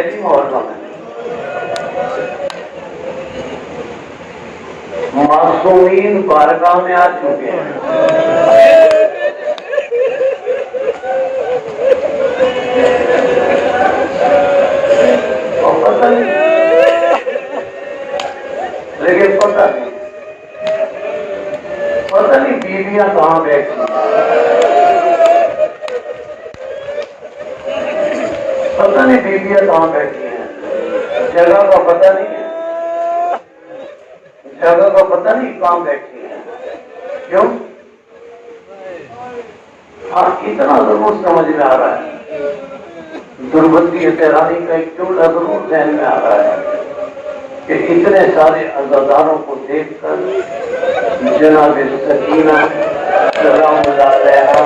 پہلی محرم ہے. معصومین بارگاہ میں آ چکے ہیں. اور پتہ نہیں، لیکن پتہ نہیں بیویاں کہاں بیٹھی ہیں، پتہ نہیں بیویاں کہاں بیٹھی ہیں. جگہ کا پتہ نہیں ہے، جگہ کا پتہ نہیں کہاں بیٹھی ہیں. کیوں؟ ہاں اتنا ضرور سمجھ میں آ رہا ہے، دربندی تہرانی کا ایک جملہ ضرور ذہن میں آ رہا ہے کہ اتنے سارے عزاداروں کو دیکھ کر جناب سکینہ سلام اللہ علیہا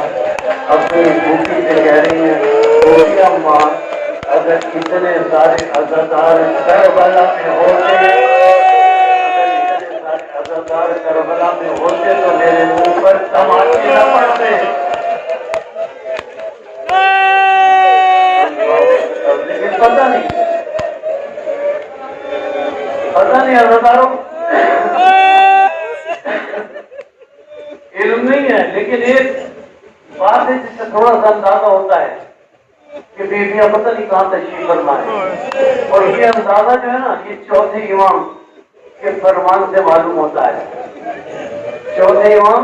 اپنی بیٹی سے کہہ رہی ہیں، بیٹی اماں اگر اتنے سارے عزادار کربلا میں ہوتے، کربلا میں ہوتے تو میرے منہ پر تماچے نہ پڑتے. لیکن پتہ نہیں عزاداروں علم نہیں ہے، لیکن ایک بات ہے جس سے تھوڑا سا اندازہ ہوتا ہے کہ بیویاں پتہ نہیں کہاں تشریف فرما ہے. اور یہ اندازہ جو ہے نا، یہ چوتھے امام کے فرمان سے معلوم ہوتا ہے. چوتھے امام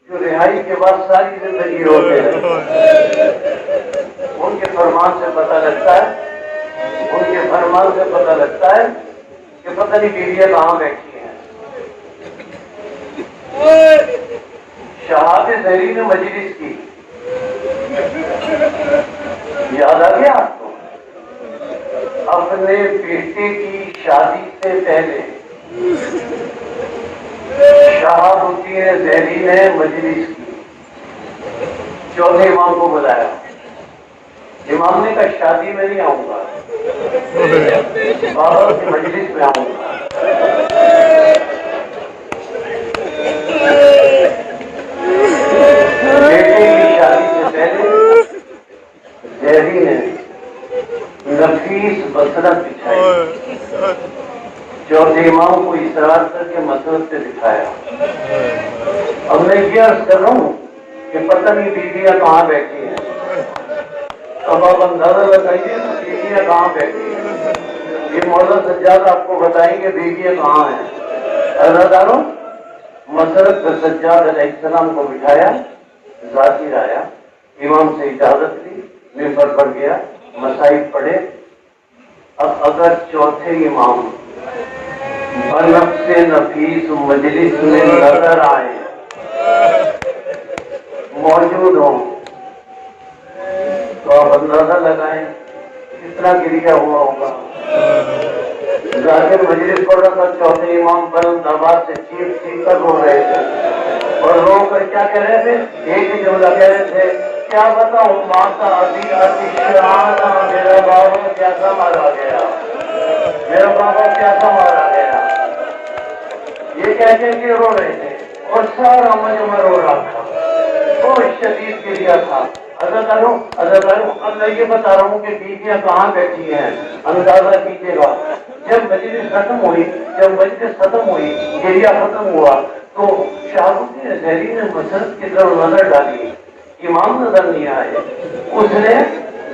جو رہائی کے بعد ساری زندگی روتے ہیں، ان کے فرمان سے پتہ لگتا ہے، ان کے فرمان سے پتہ لگتا ہے کہ پتہ نہیں بیویاں کہاں بیٹھی ہیں. شہاد زہرین مجلس کی یاد آ گیا آپ کو؟ اپنے بیٹے کی شادی سے پہلے شہاد ہوتی ہے زہرین مجلس کی. چوتھے امام کو بلایا، امام نے کہا شادی میں نہیں آؤں گا، بابا کی مجلس میں آؤں گا. بیٹے کی شادی سے پہلے زہری نے نفیس بصرت بچھائی. چوتھے امام کو اصرار کر کے مسجد سے دکھایا. اب میں یہ عرض کر رہا ہوں کہ پتہ نہیں بیویاں کہاں بیٹھی ہیں. اب آپ اندازہ لگائیے بیویاں کہاں بیٹھی ہیں. یہ مولانا سجاد آپ کو بتائیں گے بیویاں کہاں ہیں. عزاداروں مسرت سجاد علیہ السلام کو بٹھایا، ذاکر آیا، امام سے اجازت لی، ممبر پر گیا، مسائل پڑھے. اب اگر چوتھے امام بنفس نفیس مجلس میں نظر آئے، موجود ہوں، تو آپ اندازہ لگائیں کتنا گریا ہوا ہوگا. ذاکر مجلس پڑھ رہا تھا، چوتھے امام بلند آواز سے چیخ کر رو رہے تھے. اور رو کر کیا کہہ رہے تھے؟ ایک ہی جملہ کہہ رہے تھے، کیا بتاؤں ماتا ابھی آتشانہ میرا بابا کیسا مارا گیا، میرا بابا کیسا مارا گیا. یہ کہہ کے رو رہے تھے اور سارا مجمع رو رہا تھا، بہت شدید گریا تھا. عزاداروں اب میں یہ بتا رہا ہوں کہ بیویاں کہاں بیٹھی ہیں. اندازہ کیجیے گا، جب مجلس ختم ہوئی، گریا ختم ہوا تو شاہد زہری نے مسجد کی طرف نظر ڈالی، امام نظر نہیں آئے. اس نے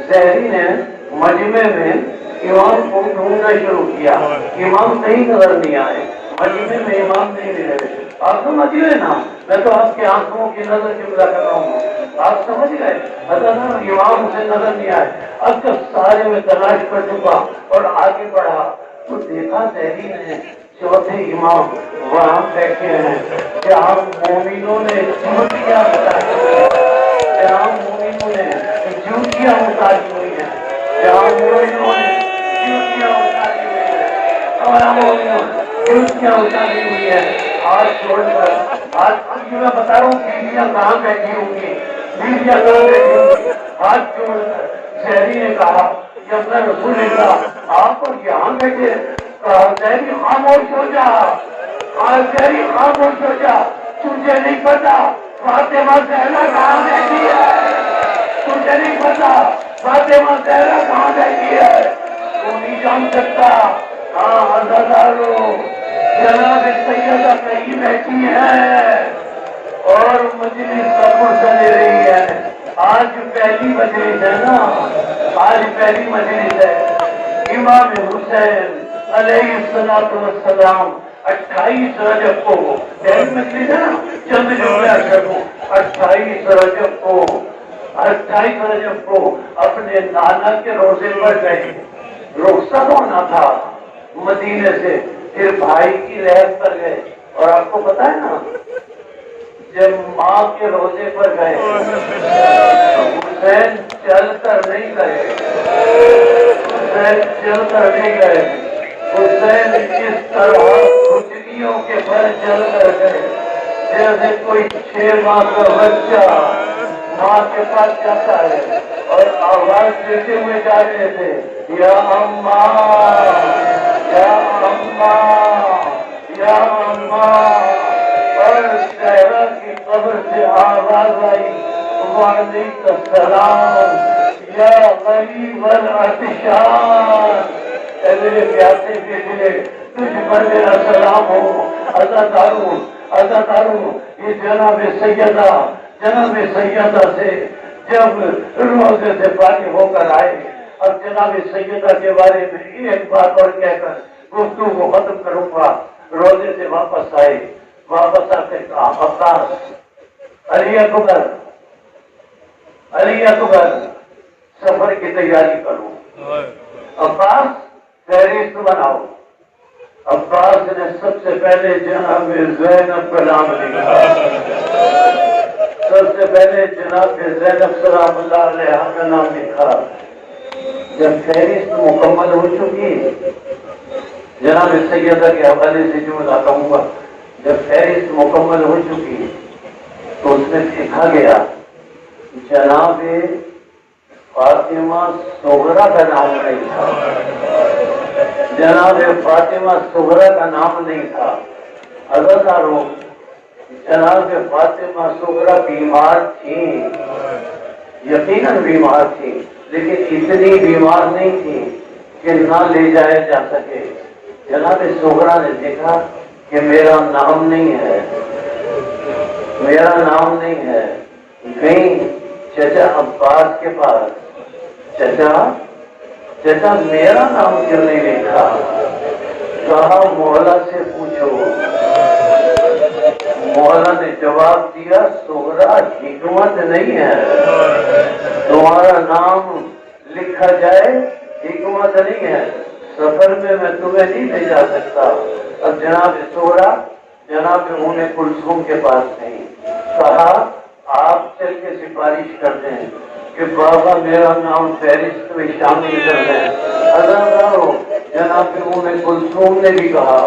زہری نے مجمع میں امام کو ڈھونڈنا شروع کیا، امام کہیں نظر نہیں آئے، مجمع میں امام نہیں ملے. آپ سمجھ گئے نا، میں تو آپ کے آنکھوں کی نظر جملہ کر رہا ہوں، آپ سمجھ گئے. امام سے نظر نہیں آئے. اب جب سارے میں تلاش کر چکا اور آگے بڑھا تو دیکھا زہری نے چوتھے امام وہاں بیٹھے ہیں جہاں مومنوں نے جوتیاں اتاری ہوئی ہیں، جہاں مومنوں نے جوتیاں اتاری ہوئی ہیں، جہاں مومنوں نے جوتیاں اتاری ہوئی ہیں، اور مومنوں جوتیاں اتاری ہوئی ہیں. ہاتھ چھوڑ کر آج میں بتا رہا ہوں بیویاں کہاں بیٹھی ہوں گی، بیویاں کہاں بیٹھی ہوں گی. ہاتھ چھوڑ کر زہری نے کہا کہ اپنا رسول اللہ آپ کو یہاں بیٹھے. زہری خاموش ہو جا، زہری خاموش ہو جا، تجھے نہیں پتا فاطمہ زہرا کہاں بیٹھی ہے، تجھے نہیں پتا فاطمہ زہرا کہاں بیٹھی ہے. تو نہیں جان سکتا. ہاں عزادارو جناب سیدہ کہیں بیٹھی ہے اور مجلس سبر سے لے رہی ہے. آج پہلی مجلس ہے نا, آج پہلی مجلس ہے. امام حسین علیہ السلام 28 رجب کو پہلی مجلس ہے نا, چند جملے کروں. 28 رجب کو اپنے نانا کے روزے پر گئے. رخصت ہونا تھا مدینے سے, پھر بھائی کی رحمت پر گئے. اور آپ کو پتا ہے نا, جب ماں کے روزے پر گئے حسین چل کر نہیں گئے, حسین چل کر نہیں گئے. حسین کس طرح کھجلیوں کے بل چل کر گئے جیسے کوئی 6 ماہ کا بچہ ماں کے پاس جاتا ہے اور آواز دیتے ہوئے جا رہے تھے, یا اماں یا اماں یا اماں. اور صحرا کی قبر سے آواز آئی, وعلیکم السلام یا غریب العطشان. اے میرے پیاسے بیٹے, تجھ پر میرا سلام ہو. عزاداروں یہ جناب سیدہ سے جب روزے سے فارغ ہو کر آئے, اب جناب سیدہ کے بارے میں ایک بات اور کہہ کر گفتگو کو ختم کروں گا. روزے سے واپس آئے, واپس آتے کہا عباس علی اکبر سفر کی تیاری کرو. عباس فہرست بناؤ. عباس نے سب سے پہلے جناب زینب کا نام لکھا. سب سے پہلے جناب زینب سلام اللہ علیہ کا نام لکھا. جب فہرست مکمل ہو چکی, جناب سیدہ کے حوالے سے جو بتاتا ہوں گا, جب فہرست مکمل ہو چکی تو اس میں لکھا گیا جناب فاطمہ صغرا کا نام نہیں تھا. جناب فاطمہ صغرا کا نام نہیں تھا. عزاداروں جناب فاطمہ صغرا بیمار تھی, یقیناً بیمار تھی, لیکن اتنی بیمار نہیں تھی کہ نہ لے جایا جا سکے. جناب صغرا نے دیکھا کہ میرا نام نہیں ہے, میرا نام نہیں ہے. گئی چچا عباس کے پاس, چچا میرا نام کیوں نہیں لکھا؟ کہا مولا سے پوچھو. مولا نے جواب دیا صغرا حکمت نہیں ہے, تمہارا نام لکھا جائے حکمت نہیں ہے. سفر میں تمہیں نہیں لے جا سکتا. اب جناب صغرا جناب ام کلثوم کے پاس نہیں. کہا آپ چل کے سفارش کر دیں کہ بابا میرا نام فہرست میں شامل کر دیں. عزاداروں جناب ام کلثوم نے بھی کہا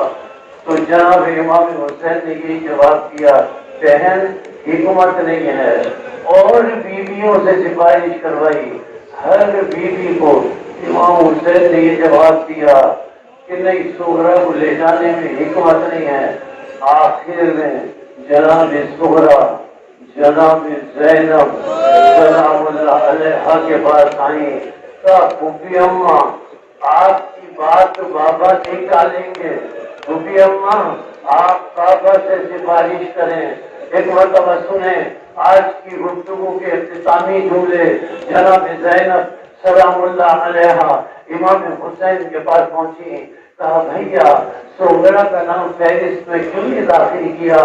تو جناب امام حسین نے یہ جواب دیا, بہن حکمت نہیں ہے. اور بیویوں سے سفارش کروائی, ہر بیوی کو امام حسین نے یہ جواب دیا کہ نہیں, صغرا کو لے جانے میں حکمت نہیں ہے. آخر میں جناب صغرا جناب زینب سلام اللہ علیہ کے پاس آئیں. کہا پھوپھی اماں آپ کی بات بابا نکالیں گے, پھوپھی اماں آپ بابا سے سفارش کریں. ایک مرتبہ سنیں آج کی گفتگو کے اختتامی جملے. جناب زینب سلام اللہ علیہ امام حسین کے پاس پہنچی. کہا بھیا صغرا کا نام فہرست میں کیوں نہیں داخل کیا؟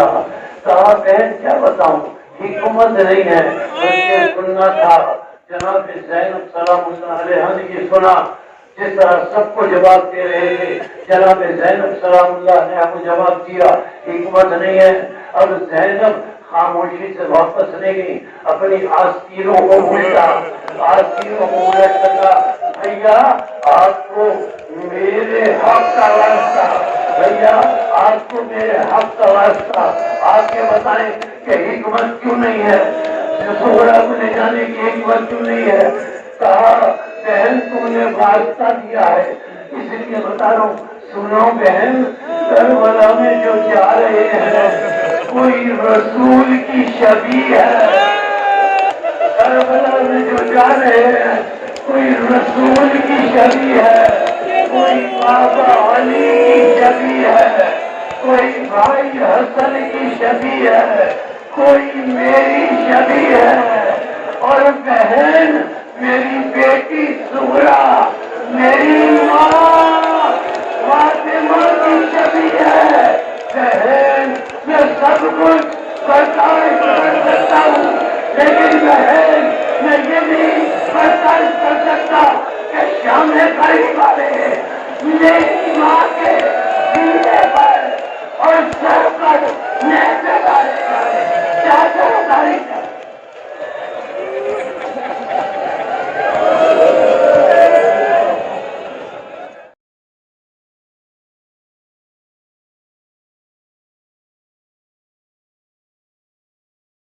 کہا بہن کیا بتاؤں, حکمت نہیں ہے, مجھے سننا تھا. جناب زینب سلام اللہ علیہ نے یہ سنا, جس طرح سب کو جواب دے رہے تھے جناب زینب سلام اللہ علیہ کو جواب دیا حکمت نہیں ہے. اب زینب خاموشی سے واپس نہیں گئی, اپنی آستینوں کو الٹ لگا. بھیا آپ کو میرے حق کا واسطہ, بھیا آپ کو میرے حق کا واسطہ آپ کے بتائیں کہ حکمت کیوں نہیں ہے, صغرا کو لے جانے کی حکمت کیوں نہیں ہے. کہا بہن تم نے واسطہ دیا ہے اس لیے بتا رہا ہوں. سنو بہن, کربلا میں جو جا رہے ہیں کوئی رسول کی شبیہ ہے. کربلا میں جو جا رہے ہیں کوئی رسول کی شبیہ ہے. کوئی بابا علی کی شبی ہے، کوئی بھائی حسن کی شبی ہے، کوئی میری شبی ہے، اور بہن